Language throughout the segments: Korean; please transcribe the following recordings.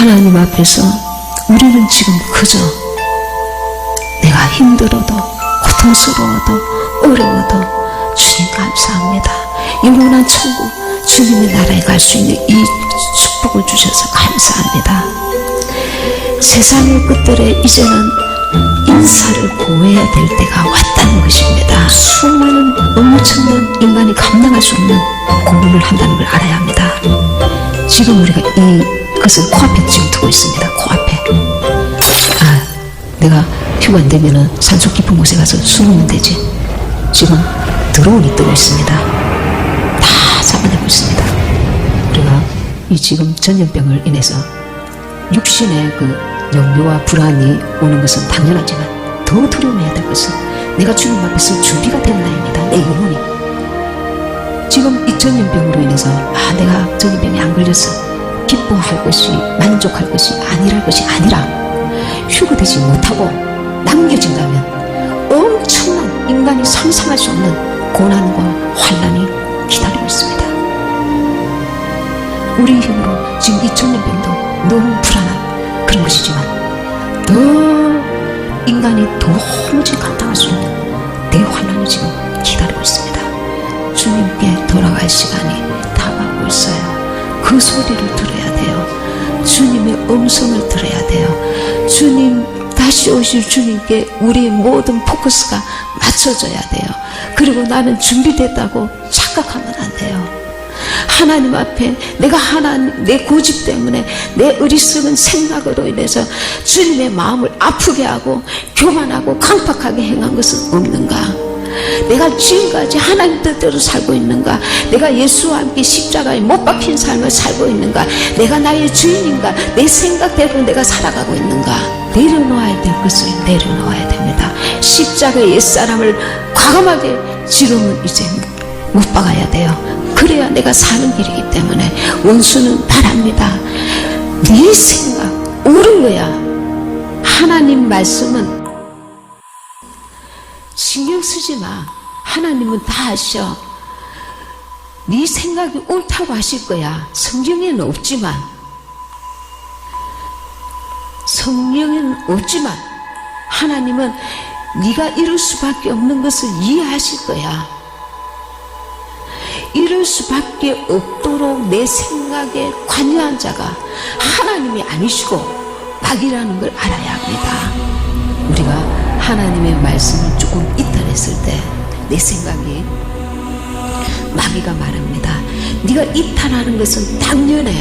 하나님 앞에서 우리는 지금 그저 내가 힘들어도 고통스러워도 어려워도 주님 감사합니다. 영원한 천국 주님의 나라에 갈 수 있는 이 축복을 주셔서 감사합니다. 세상의 끝들에 이제는 인사를 고해야 될 때가 왔다는 것입니다. 수많은 엄청난 인간이 감당할 수 없는 고문을 한다는 걸 알아야 합니다. 지금 우리가 이것을 코앞에 지금 두고 있습니다. 코앞에. 내가 휴가 안 되면은 산속 깊은 곳에 가서 숨으면 되지. 지금 드론이 뜨고 있습니다. 다 잡아내고 있습니다. 우리가 이 지금 전염병을 인해서 육신의 그 염려와 불안이 오는 것은 당연하지만 더 두려워해야 될 것은 내가 주님 앞에 설 준비가 된 나입니다. 내 영혼이. 지금 이 전염병으로 인해서 내가 전염병에 안 걸려서 기뻐할 것이 만족할 것이 아니랄 것이 아니라 휴거되지 못하고 남겨진다면 엄청난 인간이 상상할 수 없는 고난과 환난이 기다리고 있습니다. 우리 힘으로 지금 이 전염병도 너무 불안한 그런 것이지만 더 인간이 도무지 감당할 수 없는 대환란이 지금 기다리고 있습니다. 주님께 돌아갈 시간이 다가오고 있어요. 그 소리를 들어야 돼요. 주님의 음성을 들어야 돼요. 주님 다시 오실 주님께 우리의 모든 포커스가 맞춰져야 돼요. 그리고 나는 준비됐다고 착각하면 안 돼요. 하나님 앞에 내가 내 고집 때문에 내 어리석은 생각으로 인해서 주님의 마음을 아프게 하고 교만하고 강팍하게 행한 것은 없는가? 내가 지금까지 하나님 뜻대로 살고 있는가? 내가 예수와 함께 십자가에 못 박힌 삶을 살고 있는가? 내가 나의 주인인가? 내 생각대로 내가 살아가고 있는가? 내려놓아야 될 것을 내려놓아야 됩니다. 십자가의 옛사람을 과감하게 지금은 이제 못 박아야 돼요. 그래야 내가 사는 길이기 때문에 원수는 바랍니다. 네 생각 옳은 거야. 하나님 말씀은 신경 쓰지 마. 하나님은 다 아셔. 네 생각이 옳다고 하실 거야. 성경에는 없지만 하나님은 네가 이룰 수밖에 없는 것을 이해하실 거야. 이럴 수밖에 없도록 내 생각에 관여한 자가 하나님이 아니시고 마귀라는 걸 알아야 합니다. 우리가 하나님의 말씀을 조금 이탈했을 때 내 생각이 마귀가 말합니다. 네가 이탈하는 것은 당연해.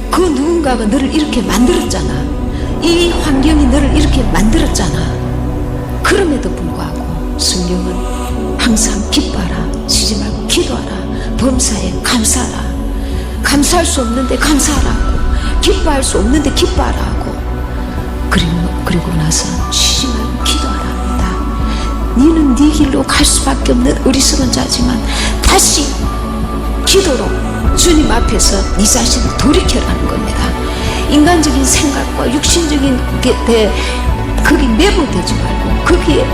그 누군가가 너를 이렇게 만들었잖아. 이 환경이 너를 이렇게 만들었잖아. 그럼에도 불구하고 성경은 항상 기뻐하라, 쉬지 말고 기도하라, 범사에 감사하라. 감사할 수 없는데 감사하라고, 기뻐할 수 없는데 기뻐하라고. 그리고 나서 쉬지 말고 기도하라 합니다. 너는 네 길로 갈 수밖에 없는 어리석은 자지만 다시 기도로 주님 앞에서 네 자신을 돌이켜라는 겁니다. 인간적인 생각과 육신적인 거기 매몰되지 말고 거기에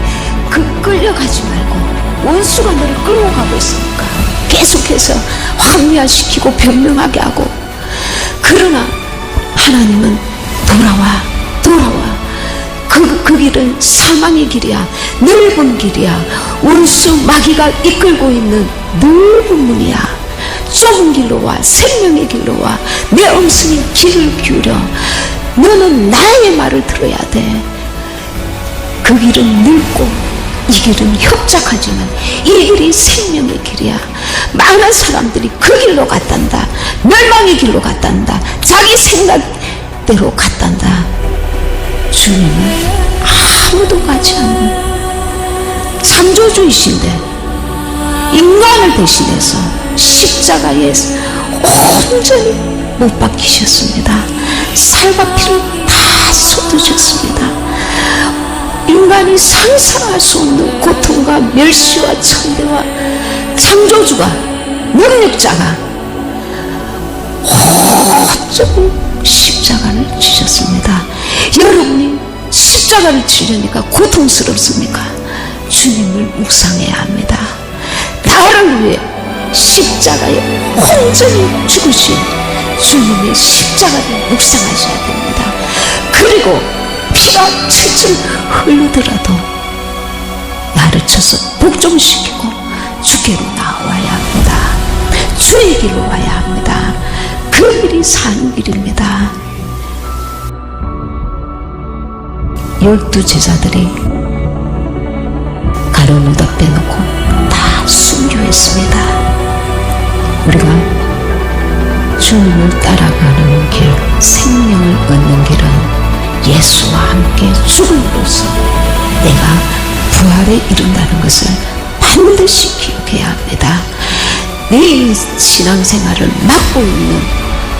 끌려가지 말고 원수가 너를 끌고 가고 있으니까 계속해서 황폐화시키고 변명하게 하고. 그러나 하나님은 돌아와. 그 길은 사망의 길이야. 넓은 길이야. 원수 마귀가 이끌고 있는 넓은 문이야. 좁은 길로 와. 생명의 길로 와. 내 음성에 귀를 기울여. 너는 나의 말을 들어야 돼. 그 길은 넓고 이 길은 협착하지만 이 길이 생명의 길이야. 많은 사람들이 그 길로 갔단다. 멸망의 길로 갔단다. 자기 생각대로 갔단다. 주님은 아무도 가지 않는 창조주이신데 인간을 대신해서 십자가에 온전히 못 박히셨습니다. 살과 피를 다 쏟으셨습니다. 인간이 상상할 수 없는 고통과 멸시와 천대와 창조주가, 능력자가 온전히 십자가를 지셨습니다. 여러분이 십자가를 지려니까 고통스럽습니까? 주님을 묵상해야 합니다. 나를 위해 십자가에 온전히 죽으신 주님의 십자가를 묵상하셔야 됩니다. 그리고 피가 철철 흐르더라도 나를 쳐서 복종시키고 주께로 나와야 합니다. 주의 길로 와야 합니다. 그 길이 사는 길입니다. 12 제자들이 가론을 다 빼놓고 다 순교했습니다. 우리가 주님을 따라가는 길, 생명을 얻는 길은 예수와 함께 죽음으로써 내가 부활에 이른다는 것을 반드시 기억해야 합니다. 내 신앙생활을 막고 있는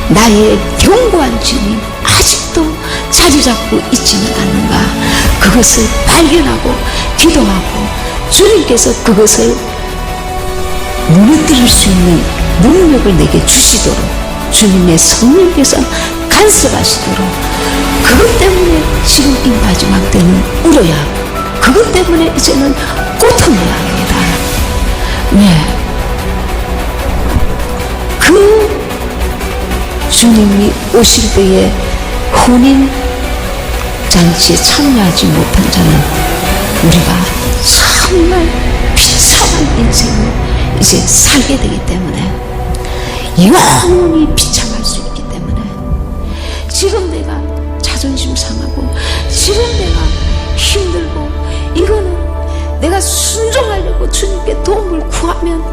나의 견고한 주님 아직도 자리 잡고 있지는 않는가? 그것을 발견하고 기도하고 주님께서 그것을 무너뜨릴 수 있는 능력을 내게 주시도록 주님의 성령께서 간섭하시도록 그것 때문에 지금 이 마지막 때는 울어야 하고 그것 때문에 이제는 고통해야 합니다. 네. 그 주님이 오실 때에 혼인 잔치에 참여하지 못한 자는 우리가 정말 비참한 인생을 이제 살게 되기 때문에 영원히 비참할 수 있기 때문에 지금 내가 자존심 상하고 지금 내가 힘들고 이거는 내가 순종하려고 주님께 도움을 구하면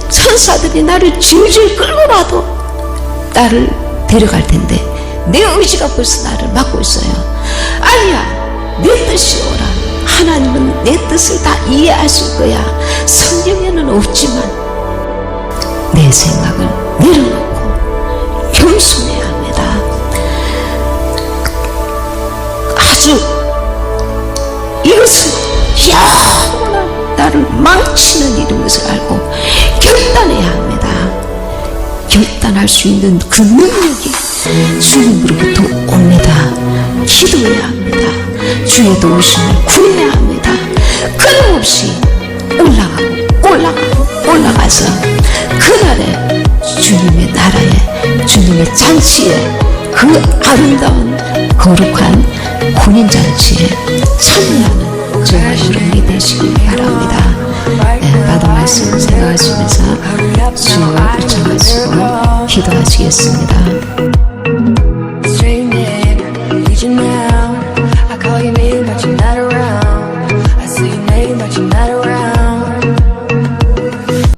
천사들이 나를 질질 끌고라도 나를 데려갈 텐데 내 의지가 벌써 나를 막고 있어요. 아니야, 내 뜻이 오라. 하나님은 내 뜻을 다 이해하실 거야. 성경에는 없지만 내 생각을 내려놓고 겸손해야 합니다. 아주 이것은 영원한 나를 망치는 일인 것을 알고 결단해야 합니다. 결단할 수 있는 그 능력이 주님으로부터 옵니다. 기도해야 합니다. 주의 도우심을 구해야 합니다. 끊임없이 올라가서 그날에 주님의 나라에 주님의 잔치에 그 아름다운 거룩한 혼인잔치에 참여하는 저와 여러분이 되시길 바랍니다. 네, 받은 말씀 생각하시면서 주님을 의청하시고 기도하시겠습니다.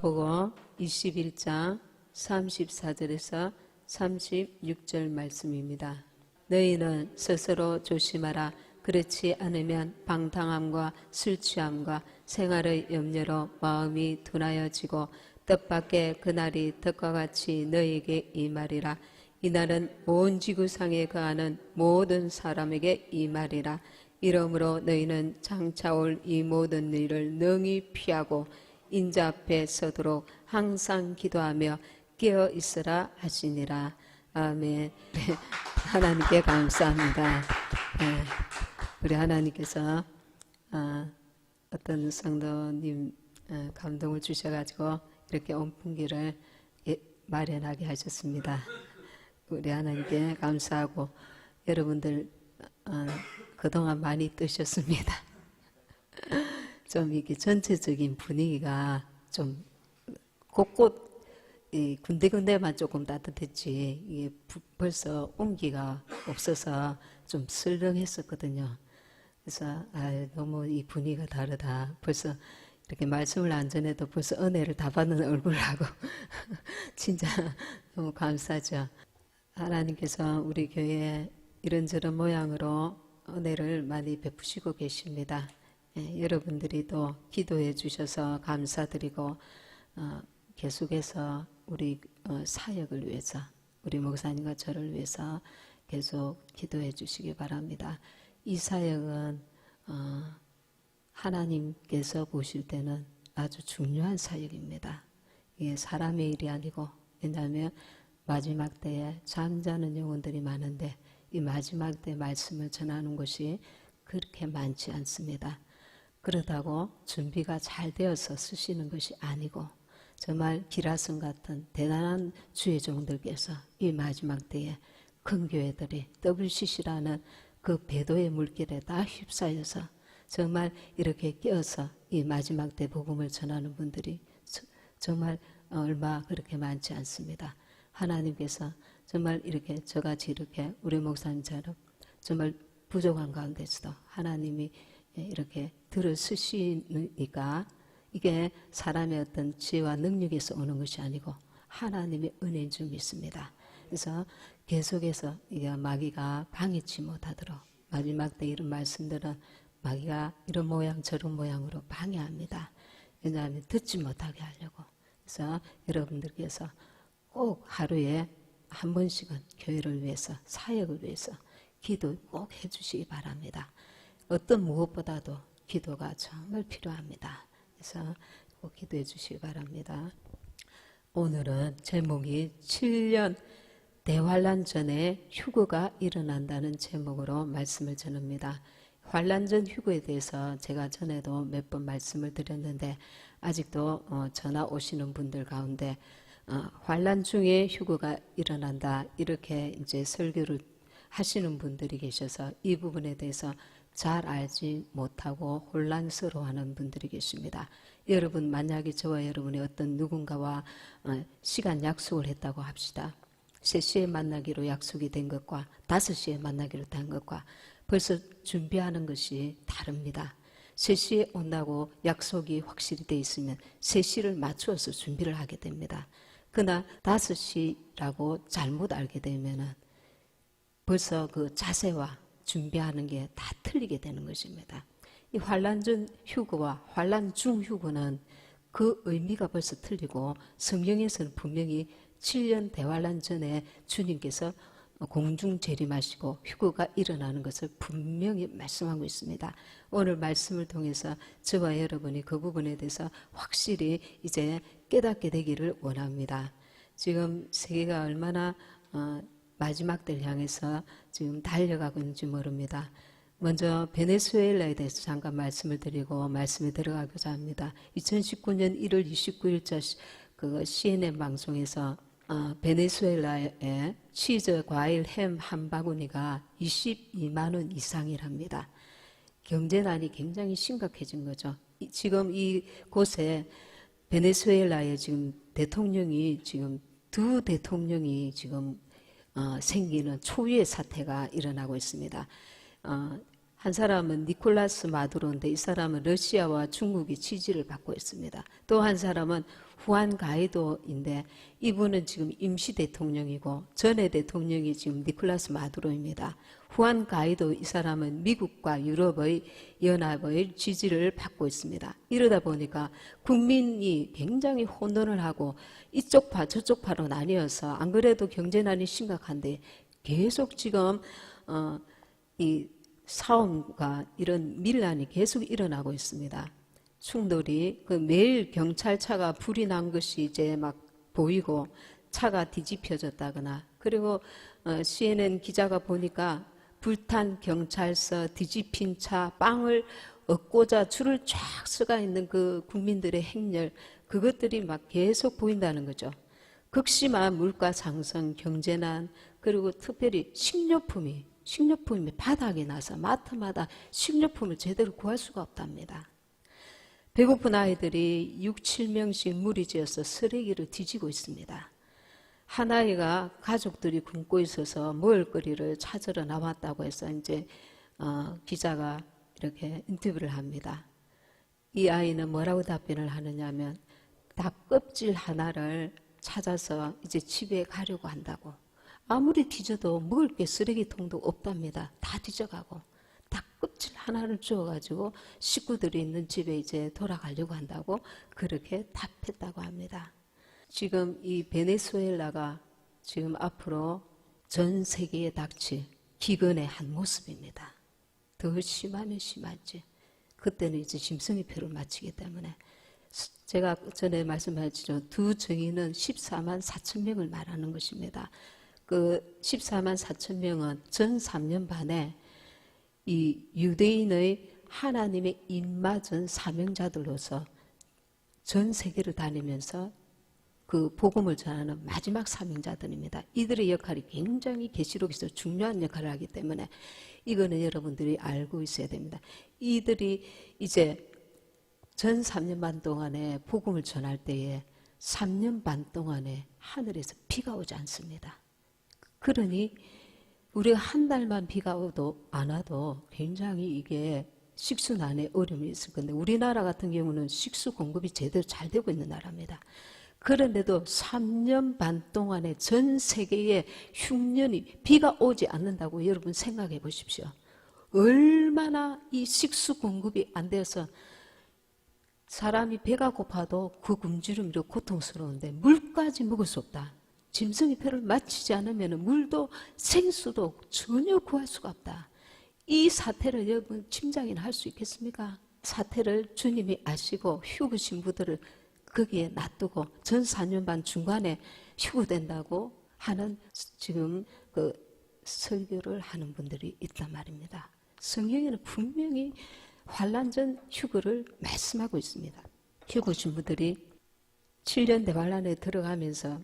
보고 21장 34절에서 36절 말씀입니다. 너희는 스스로 조심하라. 그렇지 않으면 방탕함과 술 취함과 생활의 염려로 마음이 둔하여지고 뜻밖의 그날이 덕과 같이 너희에게 임하리라. 이날은 온 지구상에 거하는 모든 사람에게 임하리라. 이러므로 너희는 장차 올 이 모든 일을 능히 피하고 인자 앞에 서도록 항상 기도하며 깨어 있으라 하시니라. 아멘. 하나님께 감사합니다. 네, 우리 하나님께서 어떤 성도님 감동을 주셔가지고 이렇게 온풍기를 마련하게 하셨습니다. 우리 하나님께 감사하고 여러분들 그동안 많이 뜨셨습니다. 좀 이렇게 전체적인 분위기가 좀 곳곳 군데군데만 조금 따뜻했지 이게 벌써 온기가 없어서 좀 슬렁했었거든요. 그래서 너무 이 분위기가 다르다. 벌써 이렇게 말씀을 안 전해도 벌써 은혜를 다 받는 얼굴하고 진짜 너무 감사하죠. 하나님께서 우리 교회에 이런저런 모양으로 은혜를 많이 베푸시고 계십니다. 여러분들이 또 기도해 주셔서 감사드리고 계속해서 우리 사역을 위해서 우리 목사님과 저를 위해서 계속 기도해 주시기 바랍니다. 이 사역은 하나님께서 보실 때는 아주 중요한 사역입니다. 이게 사람의 일이 아니고 왜냐하면 마지막 때에 잠자는 영혼들이 많은데 이 마지막 때 말씀을 전하는 것이 그렇게 많지 않습니다. 그렇다고 준비가 잘 되어서 쓰시는 것이 아니고 정말 기라성 같은 대단한 주의 종들께서 이 마지막 때에 큰 교회들이 WCC라는 그 배도의 물길에 다 휩싸여서 정말 이렇게 끼어서 이 마지막 때 복음을 전하는 분들이 정말 얼마 그렇게 많지 않습니다. 하나님께서 정말 이렇게 저같이 이렇게 우리 목사님처럼 정말 부족한 가운데서도 하나님이 이렇게 들어쓰시니까 이게 사람의 어떤 지혜와 능력에서 오는 것이 아니고 하나님의 은혜인 줄 믿습니다. 그래서 계속해서 이게 마귀가 방해치 못하도록 마지막 때 이런 말씀들은 마귀가 이런 모양 저런 모양으로 방해합니다. 왜냐하면 듣지 못하게 하려고. 그래서 여러분들께서 꼭 하루에 한 번씩은 교회를 위해서 사역을 위해서 기도 꼭 해주시기 바랍니다. 어떤 무엇보다도 기도가 정말 필요합니다. 그래서 꼭 기도해 주시기 바랍니다. 오늘은 제목이 7년 대환란 전에 휴거가 일어난다는 제목으로 말씀을 전합니다. 환란 전 휴거에 대해서 제가 전에도 몇 번 말씀을 드렸는데 아직도 전화 오시는 분들 가운데 환란 중에 휴거가 일어난다 이렇게 이제 설교를 하시는 분들이 계셔서 이 부분에 대해서 잘 알지 못하고 혼란스러워하는 분들이 계십니다. 여러분 만약에 저와 여러분이 어떤 누군가와 시간 약속을 했다고 합시다. 3시에 만나기로 약속이 된 것과 5시에 만나기로 된 것과 벌써 준비하는 것이 다릅니다. 3시에 온다고 약속이 확실히 돼 있으면 3시를 맞추어서 준비를 하게 됩니다. 그러나 5시라고 잘못 알게 되면은 벌써 그 자세와 준비하는 게 다 틀리게 되는 것입니다. 이 환란 전 휴거와 환란 중 휴거는 그 의미가 벌써 틀리고 성경에서는 분명히 7년 대환란 전에 주님께서 공중 재림하시고 휴거가 일어나는 것을 분명히 말씀하고 있습니다. 오늘 말씀을 통해서 저와 여러분이 그 부분에 대해서 확실히 이제 깨닫게 되기를 원합니다. 지금 세계가 얼마나 마지막 때를 향해서 지금 달려가고 있는지 모릅니다. 먼저 베네수엘라에 대해서 잠깐 말씀을 드리고 말씀에 들어가고자 합니다. 2019년 1월 29일자 그 CNN 방송에서 베네수엘라의 치즈, 과일, 햄 한 바구니가 22만 원 이상이랍니다. 경제난이 굉장히 심각해진 거죠. 지금 이곳에 베네수엘라에 지금 대통령이 지금 두 대통령이 지금 생기는 초유의 사태가 일어나고 있습니다. 한 사람은 니콜라스 마두로인데 이 사람은 러시아와 중국이 지지를 받고 있습니다. 또 한 사람은 후안 가이도인데 이분은 지금 임시 대통령이고 전에 대통령이 지금 니콜라스 마두로입니다. 후안 가이도 이 사람은 미국과 유럽의 연합의 지지를 받고 있습니다. 이러다 보니까 국민이 굉장히 혼돈을 하고 이쪽파 저쪽파로 나뉘어서 안 그래도 경제난이 심각한데 계속 지금 이 싸움과 이런 밀란이 계속 일어나고 있습니다. 충돌이 매일 경찰차가 불이 난 것이 이제 막 보이고 차가 뒤집혀졌다거나 그리고 CNN 기자가 보니까 불탄 경찰서, 뒤집힌 차, 빵을 얻고자 줄을 쫙 서가 있는 그 국민들의 행렬 그것들이 막 계속 보인다는 거죠. 극심한 물가 상승, 경제난 그리고 특별히 식료품이 바닥이 나서 마트마다 식료품을 제대로 구할 수가 없답니다. 배고픈 아이들이 6, 7명씩 무리지어서 쓰레기를 뒤지고 있습니다. 한 아이가 가족들이 굶고 있어서 먹을거리를 찾으러 나왔다고 해서 이제 기자가 이렇게 인터뷰를 합니다. 이 아이는 뭐라고 답변을 하느냐면 닭 껍질 하나를 찾아서 이제 집에 가려고 한다고. 아무리 뒤져도 먹을 게 쓰레기통도 없답니다. 다 뒤져가고 닭 껍질 하나를 주워가지고 식구들이 있는 집에 이제 돌아가려고 한다고 그렇게 답했다고 합니다. 지금 이 베네수엘라가 지금 앞으로 전 세계에 닥칠 기근의 한 모습입니다. 더 심하면 심하지. 그때는 이제 짐승의 표를 마치기 때문에 제가 전에 말씀하셨죠. 두 정의는 14만 4천 명을 말하는 것입니다. 그 14만 4천 명은 전 3년 반에 이 유대인의 하나님의 입맞은 사명자들로서 전 세계를 다니면서 그 복음을 전하는 마지막 사명자들입니다. 이들의 역할이 굉장히 계시록에서 중요한 역할을 하기 때문에 이거는 여러분들이 알고 있어야 됩니다. 이들이 이제 전 3년 반 동안에 복음을 전할 때에 3년 반 동안에 하늘에서 비가 오지 않습니다. 그러니 우리가 한 달만 비가 오도 안 와도 굉장히 이게 식수난에 어려움이 있을 건데 우리나라 같은 경우는 식수 공급이 제대로 잘 되고 있는 나라입니다. 그런데도 3년 반 동안에 전 세계에 흉년이 비가 오지 않는다고 여러분 생각해 보십시오. 얼마나 이 식수 공급이 안 되어서 사람이 배가 고파도 그 굶주림으로 고통스러운데 물까지 먹을 수 없다. 짐승이 배를 마치지 않으면 물도 생수도 전혀 구할 수가 없다. 이 사태를 여러분 짐작이나 할 수 있겠습니까? 사태를 주님이 아시고 휴거 신부들을 거기에 놔두고 전 4년 반 중간에 휴거된다고 하는 지금 그 설교를 하는 분들이 있단 말입니다. 성경에는 분명히 환란 전 휴거를 말씀하고 있습니다. 휴거 신부들이 7년 대환란에 들어가면서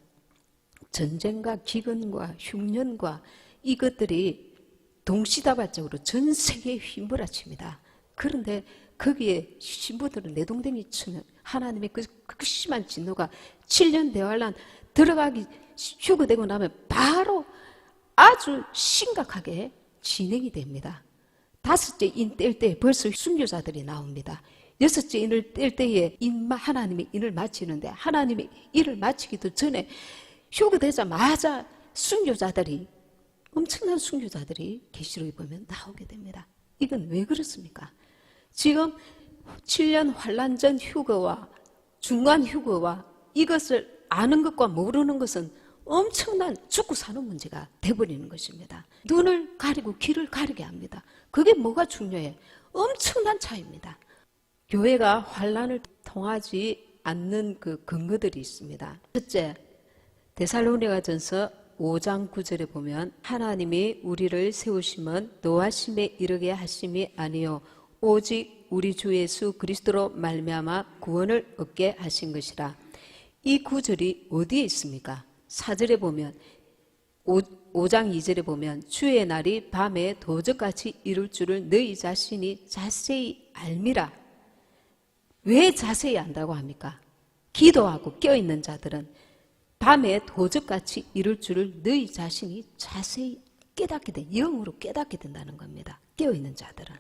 전쟁과 기근과 흉년과 이것들이 동시다발적으로 전 세계에 휘몰아칩니다. 그런데 거기에 신부들은 내동댕이 치는 하나님의 그 극심한 진노가 7년 대환란 들어가기 휴거되고 나면 바로 아주 심각하게 진행이 됩니다. 5째 인 뗄 때 벌써 순교자들이 나옵니다. 6째 인을 뗄 때에 하나님이 인을 마치는데 하나님이 일을 마치기도 전에 휴거되자마자 순교자들이 엄청난 순교자들이 계시록에 보면 나오게 됩니다. 이건 왜 그렇습니까? 지금 7년 환란 전 휴거와 중간 휴거와 이것을 아는 것과 모르는 것은 엄청난 죽고 사는 문제가 돼버리는 것입니다. 눈을 가리고 귀를 가리게 합니다. 그게 뭐가 중요해? 엄청난 차이입니다. 교회가 환란을 통하지 않는 그 근거들이 있습니다. 첫째, 데살로니가전서 5장 9절에 보면 하나님이 우리를 세우심은 노하심에 이르게 하심이 아니요 오직 우리 주 예수 그리스도로 말미암아 구원을 얻게 하신 것이라. 이 구절이 어디에 있습니까? 4절에 보면 5장 2절에 보면 주의 날이 밤에 도적같이 이룰 줄을 너희 자신이 자세히 알미라. 왜 자세히 안다고 합니까? 기도하고 껴있는 자들은 밤에 도적같이 이룰 줄을 너희 자신이 자세히 깨닫게 돼, 영으로 깨닫게 된다는 겁니다. 깨어있는 자들은.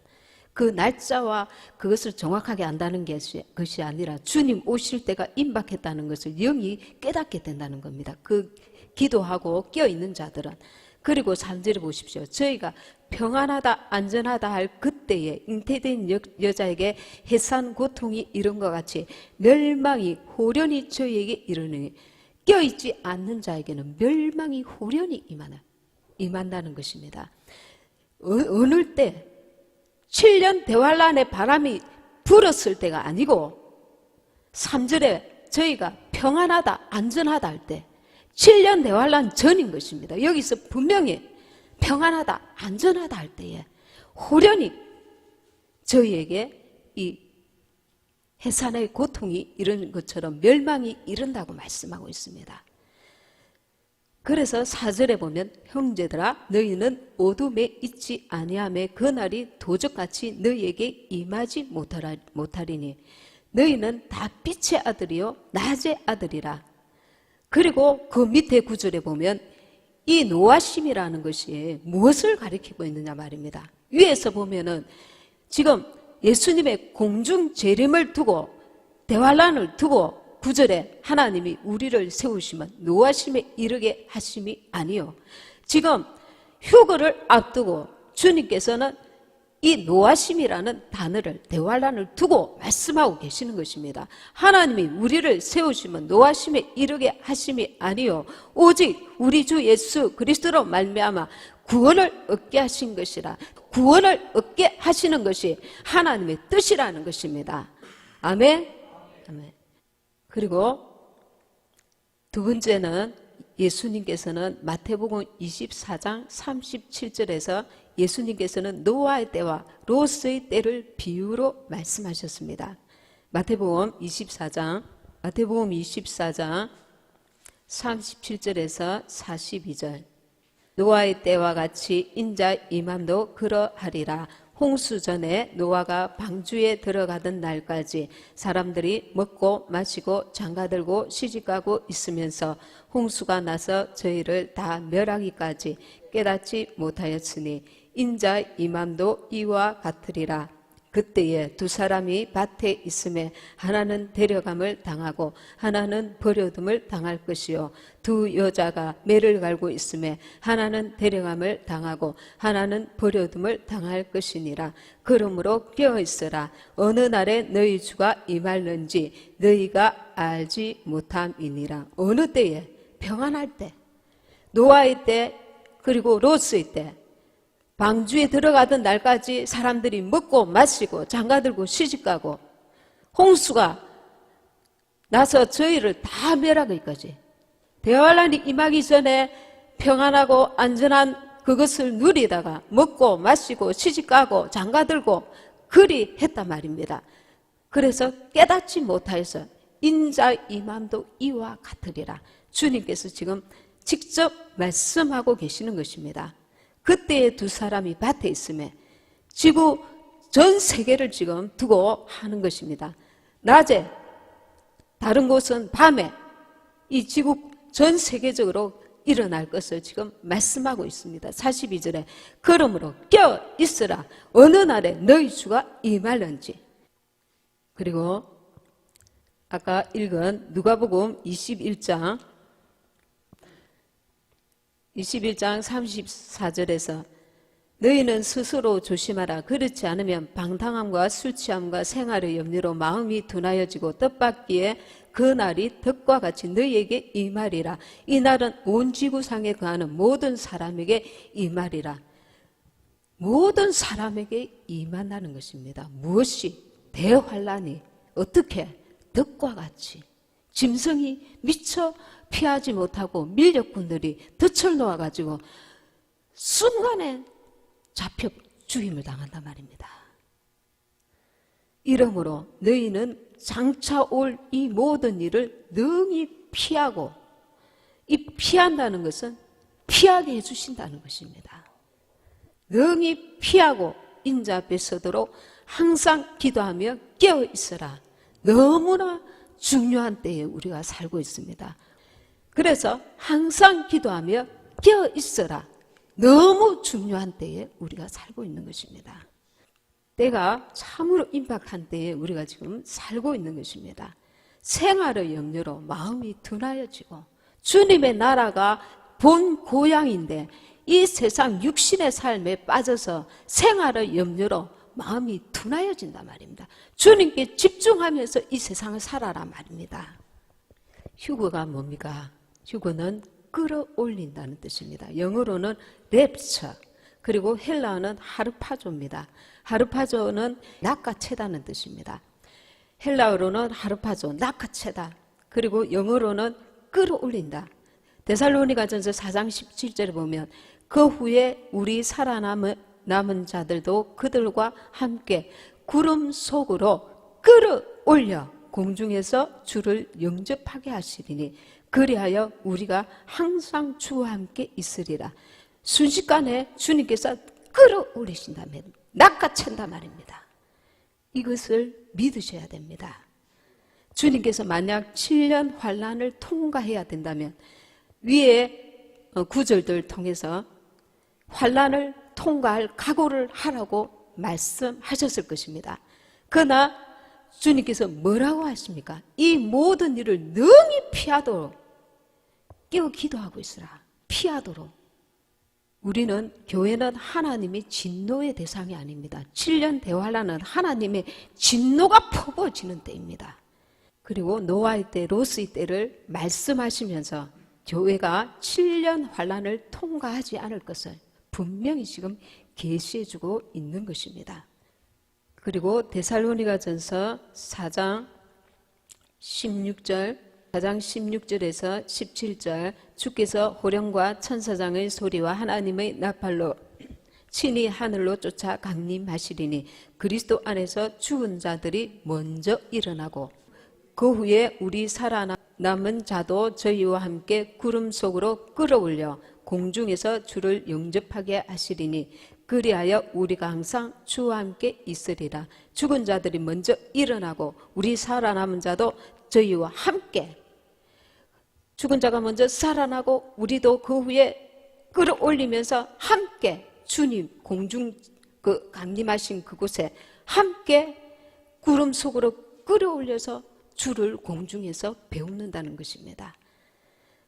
그 날짜와 그것을 정확하게 안다는 것이 아니라 주님 오실 때가 임박했다는 것을 영이 깨닫게 된다는 겁니다. 그 기도하고 깨어있는 자들은. 그리고 3절에 보십시오. 저희가 평안하다 안전하다 할 그때에 잉태된 여자에게 해산 고통이 이른 것 같이 멸망이 호련히 저희에게 이르니 껴있지 않는 자에게는 멸망이 호련히 임한다는 것입니다. 어느 때 7년 대환란의 바람이 불었을 때가 아니고 3절에 저희가 평안하다 안전하다 할 때 7년 대환란 전인 것입니다. 여기서 분명히 평안하다 안전하다 할 때에 호련히 저희에게 이 해산의 고통이 이런 것처럼 멸망이 이른다고 말씀하고 있습니다. 그래서 4절에 보면 형제들아 너희는 어둠에 있지 아니하매 그날이 도적같이 너희에게 임하지 못하리니 너희는 다 빛의 아들이요 낮의 아들이라. 그리고 그 밑에 9절에 보면 이 노아심이라는 것이 무엇을 가리키고 있느냐 말입니다. 위에서 보면은 지금 예수님의 공중 재림을 두고 대환란을 두고 9절에 하나님이 우리를 세우시면 노하심에 이르게 하심이 아니요. 지금 휴거를 앞두고 주님께서는 이 노하심이라는 단어를 대환란을 두고 말씀하고 계시는 것입니다. 하나님이 우리를 세우시면 노하심에 이르게 하심이 아니요 오직 우리 주 예수 그리스도로 말미암아 구원을 얻게 하신 것이라. 구원을 얻게 하시는 것이 하나님의 뜻이라는 것입니다. 아멘. 아멘. 그리고 두 번째는 예수님께서는 마태복음 24장 37절에서 예수님께서는 노아의 때와 롯의 때를 비유로 말씀하셨습니다. 마태복음 24장 37절에서 42절. 노아의 때와 같이 인자 임함도 그러하리라. 홍수 전에 노아가 방주에 들어가던 날까지 사람들이 먹고 마시고 장가들고 시집가고 있으면서 홍수가 나서 저희를 다 멸하기까지 깨닫지 못하였으니 인자 임함도 이와 같으리라. 그때에 두 사람이 밭에 있음에 하나는 데려감을 당하고 하나는 버려둠을 당할 것이요 두 여자가 매를 갈고 있음에 하나는 데려감을 당하고 하나는 버려둠을 당할 것이니라. 그러므로 깨어있으라. 어느 날에 너희 주가 임할는지 너희가 알지 못함이니라. 어느 때에? 평안할 때, 노아의 때, 그리고 롯의 때, 방주에 들어가던 날까지 사람들이 먹고 마시고 장가들고 시집가고 홍수가 나서 저희를 다 멸하기까지, 대환란이 임하기 전에 평안하고 안전한 그것을 누리다가 먹고 마시고 시집가고 장가들고 그리 했단 말입니다. 그래서 깨닫지 못하여서 인자 임함도 이와 같으리라. 주님께서 지금 직접 말씀하고 계시는 것입니다. 그때의 두 사람이 밭에 있음에 지구 전 세계를 지금 두고 하는 것입니다. 낮에, 다른 곳은 밤에 이 지구 전 세계적으로 일어날 것을 지금 말씀하고 있습니다. 42절에 그러므로 깨어 있으라. 어느 날에 너희 주가 임할는지. 그리고 아까 읽은 누가복음 21장 34절에서 너희는 스스로 조심하라. 그렇지 않으면 방탕함과 술취함과 생활의 염려로 마음이 둔하여지고 뜻밖기에 그 날이 덕과 같이 너희에게 임하리라. 이 날은 온 지구상에 거하는 모든 사람에게 임하리라. 모든 사람에게 임한다는 것입니다. 무엇이? 대환란이. 어떻게? 덕과 같이. 짐승이 미처 피하지 못하고 밀렵꾼들이 덫을 놓아가지고 순간에 잡혀 죽임을 당한단 말입니다. 이러므로 너희는 장차 올 이 모든 일을 능히 피하고, 이 피한다는 것은 피하게 해주신다는 것입니다. 능히 피하고 인자 앞에 서도록 항상 기도하며 깨어 있어라. 너무나 중요한 때에 우리가 살고 있습니다. 그래서 항상 기도하며 깨어 있어라. 너무 중요한 때에 우리가 살고 있는 것입니다. 때가 참으로 임박한 때에 우리가 지금 살고 있는 것입니다. 생활의 염려로 마음이 둔하여지고 주님의 나라가 본 고향인데 이 세상 육신의 삶에 빠져서 생활의 염려로 마음이 둔하여진단 말입니다. 주님께 집중하면서 이 세상을 살아라 말입니다. 휴거가 뭡니까? 휴거는 끌어올린다는 뜻입니다. 영어로는 랩처, 그리고 헬라어는 하르파조입니다. 하르파조는 낚아채다는 뜻입니다. 헬라어로는 하르파조, 낚아채다. 그리고 영어로는 끌어올린다. 데살로니가전서 4장 17절에 보면 그 후에 우리 살아남은 자들도 그들과 함께 구름 속으로 끌어올려 공중에서 주를 영접하게 하시리니 그리하여 우리가 항상 주와 함께 있으리라. 순식간에 주님께서 끌어올리신다면 낚아챈다 말입니다. 이것을 믿으셔야 됩니다. 주님께서 만약 7년 환란을 통과해야 된다면 위에 구절들 통해서 환란을 통과할 각오를 하라고 말씀하셨을 것입니다. 그러나 주님께서 뭐라고 하십니까? 이 모든 일을 능히 피하도록 깨어 기도하고 있으라. 피하도록. 우리는, 교회는 하나님의 진노의 대상이 아닙니다. 7년 대환란은 하나님의 진노가 퍼부어지는 때입니다. 그리고 노아의 때, 롯의 때를 말씀하시면서 교회가 7년 환란을 통과하지 않을 것을 분명히 지금 계시해주고 있는 것입니다. 그리고 데살로니가전서 4장 16절에서 17절 주께서 호령과 천사장의 소리와 하나님의 나팔로 친히 하늘로 쫓아 강림하시리니 그리스도 안에서 죽은 자들이 먼저 일어나고 그 후에 우리 살아남은 자도 저희와 함께 구름 속으로 끌어올려 공중에서 주를 영접하게 하시리니 그리하여 우리가 항상 주와 함께 있으리라. 죽은 자들이 먼저 일어나고 우리 살아남은 자도 저희와 함께, 죽은 자가 먼저 살아나고 우리도 그 후에 끌어올리면서 함께 주님 공중 그 강림하신 그곳에 함께 구름 속으로 끌어올려서 주를 공중에서 배우는다는 것입니다.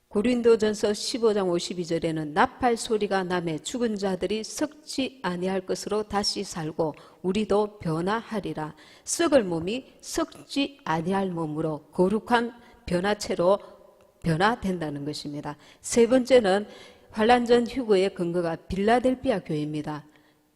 고린도전서 15장 52절에는 나팔 소리가 나매 죽은 자들이 썩지 아니할 것으로 다시 살고 우리도 변화하리라. 썩을 몸이 썩지 아니할 몸으로 거룩한 변화체로 변화된다는 것입니다. 세 번째는 환란전 휴거의 근거가 빌라델피아 교회입니다.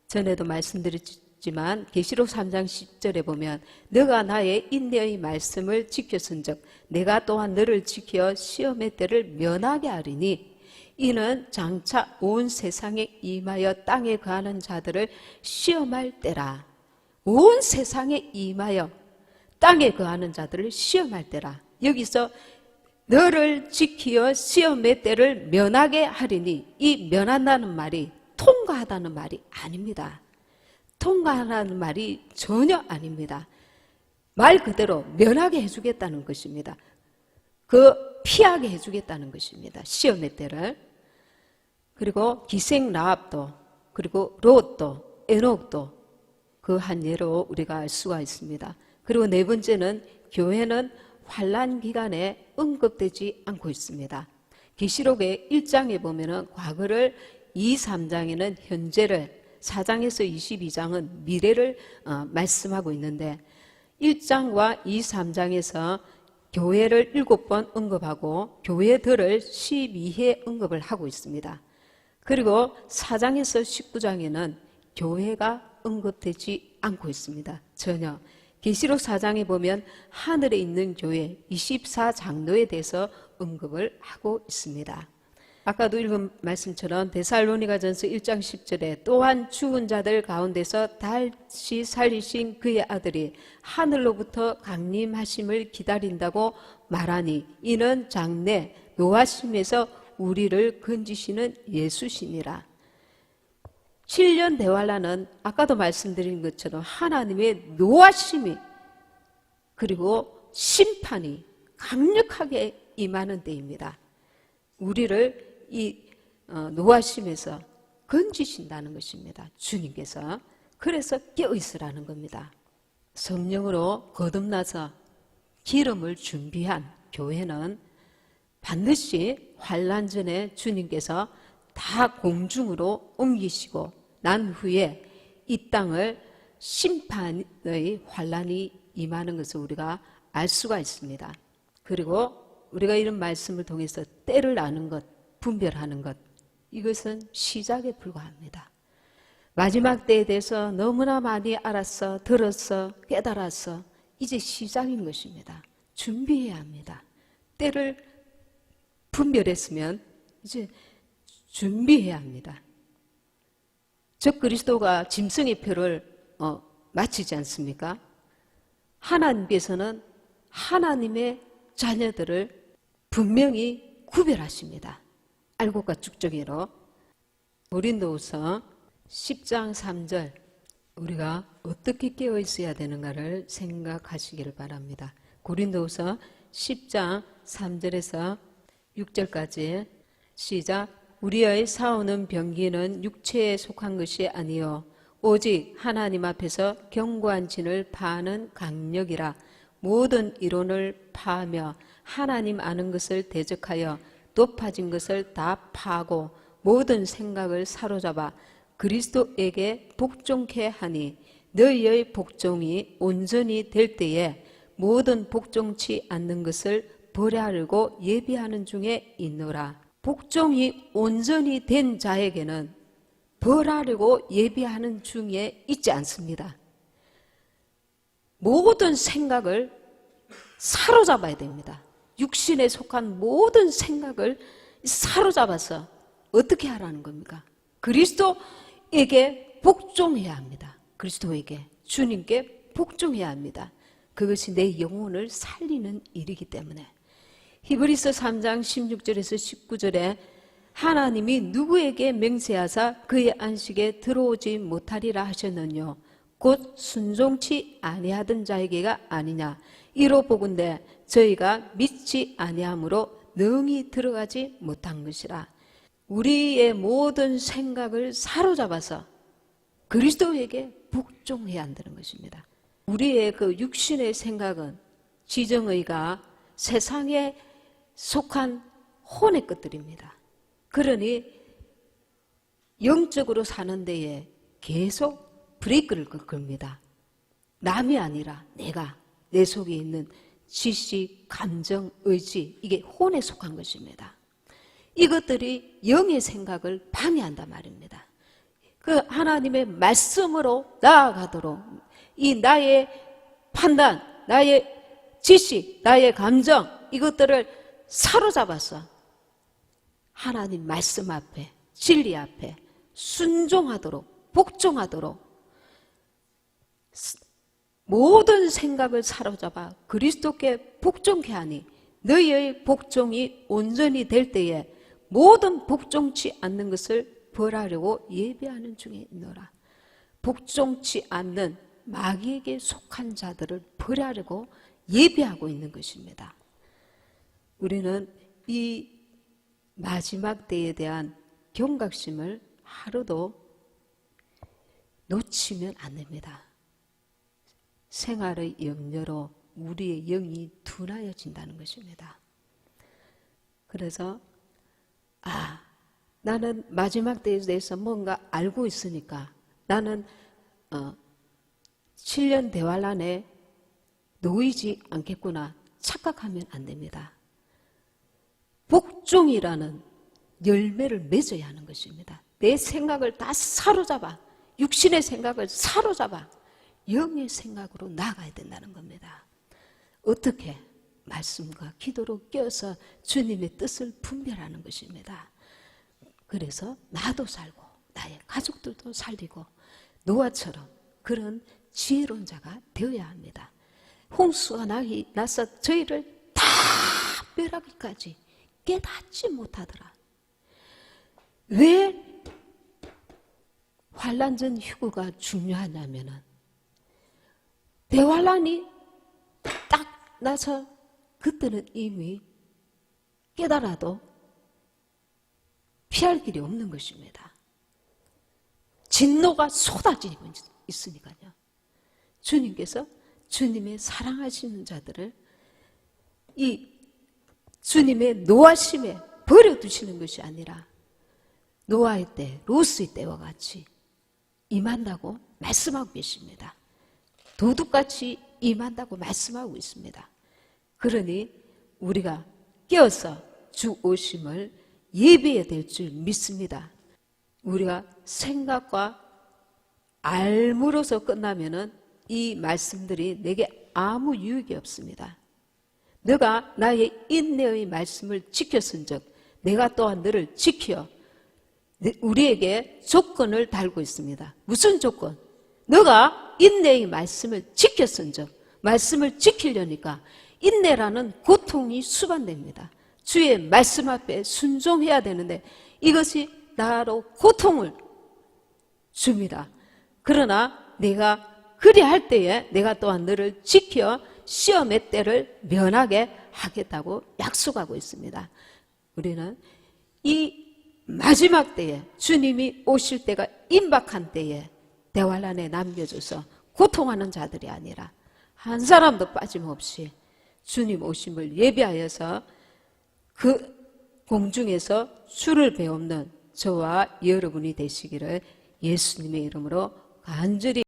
전에도 말씀드렸지만 계시록 3장 10절에 보면 너가 나의 인내의 말씀을 지켰은즉 내가 또한 너를 지켜 시험의 때를 면하게 하리니 이는 장차 온 세상에 임하여 땅에 거하는 자들을 시험할 때라. 온 세상에 임하여 땅에 거하는 자들을 시험할 때라. 여기서 너를 지키어 시험의 때를 면하게 하리니 이 면한다는 말이 통과하다는 말이 아닙니다. 통과하라는 말이 전혀 아닙니다. 말 그대로 면하게 해주겠다는 것입니다. 피하게 해주겠다는 것입니다. 시험의 때를. 그리고 기생 라합도, 그리고 롯도, 에녹도 그 한 예로 우리가 알 수가 있습니다. 그리고 네 번째는 교회는 환란 기간에 언급되지 않고 있습니다. 계시록의 1장에 보면은 과거를, 2, 3장에는 현재를, 4장에서 22장은 미래를 말씀하고 있는데 1장과 2, 3장에서 교회를 7번 언급하고 교회들을 12회 언급을 하고 있습니다. 그리고 4장에서 19장에는 교회가 언급되지 않고 있습니다. 전혀. 계시록 4장에 보면 하늘에 있는 교회 24장로에 대해서 언급을 하고 있습니다. 아까도 읽은 말씀처럼 데살로니가전서 1장 10절에 또한 죽은 자들 가운데서 다시 살리신 그의 아들이 하늘로부터 강림하심을 기다린다고 말하니 이는 장래 노하심에서 우리를 건지시는 예수시니라. 7년 대환란은 아까도 말씀드린 것처럼 하나님의 노하심이 그리고 심판이 강력하게 임하는 때입니다. 우리를 이 노하심에서 건지신다는 것입니다. 주님께서. 그래서 깨어있으라는 겁니다. 성령으로 거듭나서 기름을 준비한 교회는 반드시 환란 전에 주님께서 다 공중으로 옮기시고 난 후에 이 땅을 심판의 환란이 임하는 것을 우리가 알 수가 있습니다. 그리고 우리가 이런 말씀을 통해서 때를 아는 것, 분별하는 것, 이것은 시작에 불과합니다. 마지막 때에 대해서 너무나 많이 알았어, 들었어, 깨달았어. 이제 시작인 것입니다. 준비해야 합니다. 때를 분별했으면 이제 준비해야 합니다. 적그리스도가 짐승의 표를 마치지 않습니까? 하나님께서는 하나님의 자녀들을 분명히 구별하십니다. 알곡과 쭉정이로. 고린도후서 10장 3절 우리가 어떻게 깨어 있어야 되는가를 생각하시기를 바랍니다. 고린도후서 10장 3절에서 6절까지 시작. 우리의 싸우는 병기는 육체에 속한 것이 아니요 오직 하나님 앞에서 견고한 진을 파는 강력이라. 모든 이론을 파하며 하나님 아는 것을 대적하여 높아진 것을 다 파고 모든 생각을 사로잡아 그리스도에게 복종케 하니 너희의 복종이 온전히 될 때에 모든 복종치 않는 것을 버려하려고 예비하는 중에 있노라. 복종이 온전히 된 자에게는 벌하려고 예비하는 중에 있지 않습니다. 모든 생각을 사로잡아야 됩니다. 육신에 속한 모든 생각을 사로잡아서 어떻게 하라는 겁니까? 그리스도에게 복종해야 합니다. 그리스도에게, 주님께 복종해야 합니다. 그것이 내 영혼을 살리는 일이기 때문에 히브리서 3장 16절에서 19절에 하나님이 누구에게 맹세하사 그의 안식에 들어오지 못하리라 하셨느뇨 곧 순종치 아니하던 자에게가 아니냐 이로 보건대 저희가 믿지 아니함으로 능히 들어가지 못한 것이라. 우리의 모든 생각을 사로잡아서 그리스도에게 복종해야 한다는 것입니다. 우리의 그 육신의 생각은 지정의가 세상에 속한 혼의 것들입니다. 그러니 영적으로 사는 데에 계속 브레이크를 겁니다. 남이 아니라 내가 내 속에 있는 지식, 감정, 의지 이게 혼에 속한 것입니다. 이것들이 영의 생각을 방해한단 말입니다. 그 하나님의 말씀으로 나아가도록 이 나의 판단, 나의 지식, 나의 감정 이것들을 사로잡아서 하나님 말씀 앞에 진리 앞에 순종하도록 복종하도록 모든 생각을 사로잡아 그리스도께 복종케 하니 너희의 복종이 온전히 될 때에 모든 복종치 않는 것을 벌하려고 예배하는 중에 있노라. 복종치 않는 마귀에게 속한 자들을 벌하려고 예배하고 있는 것입니다. 우리는 이 마지막 때에 대한 경각심을 하루도 놓치면 안 됩니다. 생활의 염려로 우리의 영이 둔하여진다는 것입니다. 그래서 나는 마지막 때에 대해서 뭔가 알고 있으니까 나는 7년 대활 안에 놓이지 않겠구나 착각하면 안 됩니다. 복종이라는 열매를 맺어야 하는 것입니다. 내 생각을 다 사로잡아 육신의 생각을 사로잡아 영의 생각으로 나아가야 된다는 겁니다. 어떻게? 말씀과 기도로 껴서 주님의 뜻을 분별하는 것입니다. 그래서 나도 살고 나의 가족들도 살리고 노아처럼 그런 지혜로운 자가 되어야 합니다. 홍수가 나서 저희를 다 멸하기까지 깨닫지 못하더라. 왜 환난전 휴거가 중요하냐면은 대환란이 딱 나서 그때는 이미 깨달아도 피할 길이 없는 것입니다. 진노가 쏟아지고 있으니까요. 주님께서 주님의 사랑하시는 자들을 이 주님의 노하심에 버려두시는 것이 아니라 노아의 때, 롯의 때와 같이 임한다고 말씀하고 계십니다. 도둑같이 임한다고 말씀하고 있습니다. 그러니 우리가 깨어서 주 오심을 예배해야 될 줄 믿습니다. 우리가 생각과 알므로서 끝나면은 이 말씀들이 내게 아무 유익이 없습니다. 너가 나의 인내의 말씀을 지켰은즉 내가 또한 너를 지켜 우리에게 조건을 달고 있습니다. 무슨 조건? 너가 인내의 말씀을 지켰은즉 말씀을 지키려니까 인내라는 고통이 수반됩니다. 주의 말씀 앞에 순종해야 되는데 이것이 나로 고통을 줍니다. 그러나 내가 그리할 때에 내가 또한 너를 지켜 시험의 때를 면하게 하겠다고 약속하고 있습니다. 우리는 이 마지막 때에 주님이 오실 때가 임박한 때에 대환란에 남겨져서 고통하는 자들이 아니라 한 사람도 빠짐없이 주님 오심을 예배하여서 그 공중에서 주를 배우는 저와 여러분이 되시기를 예수님의 이름으로 간절히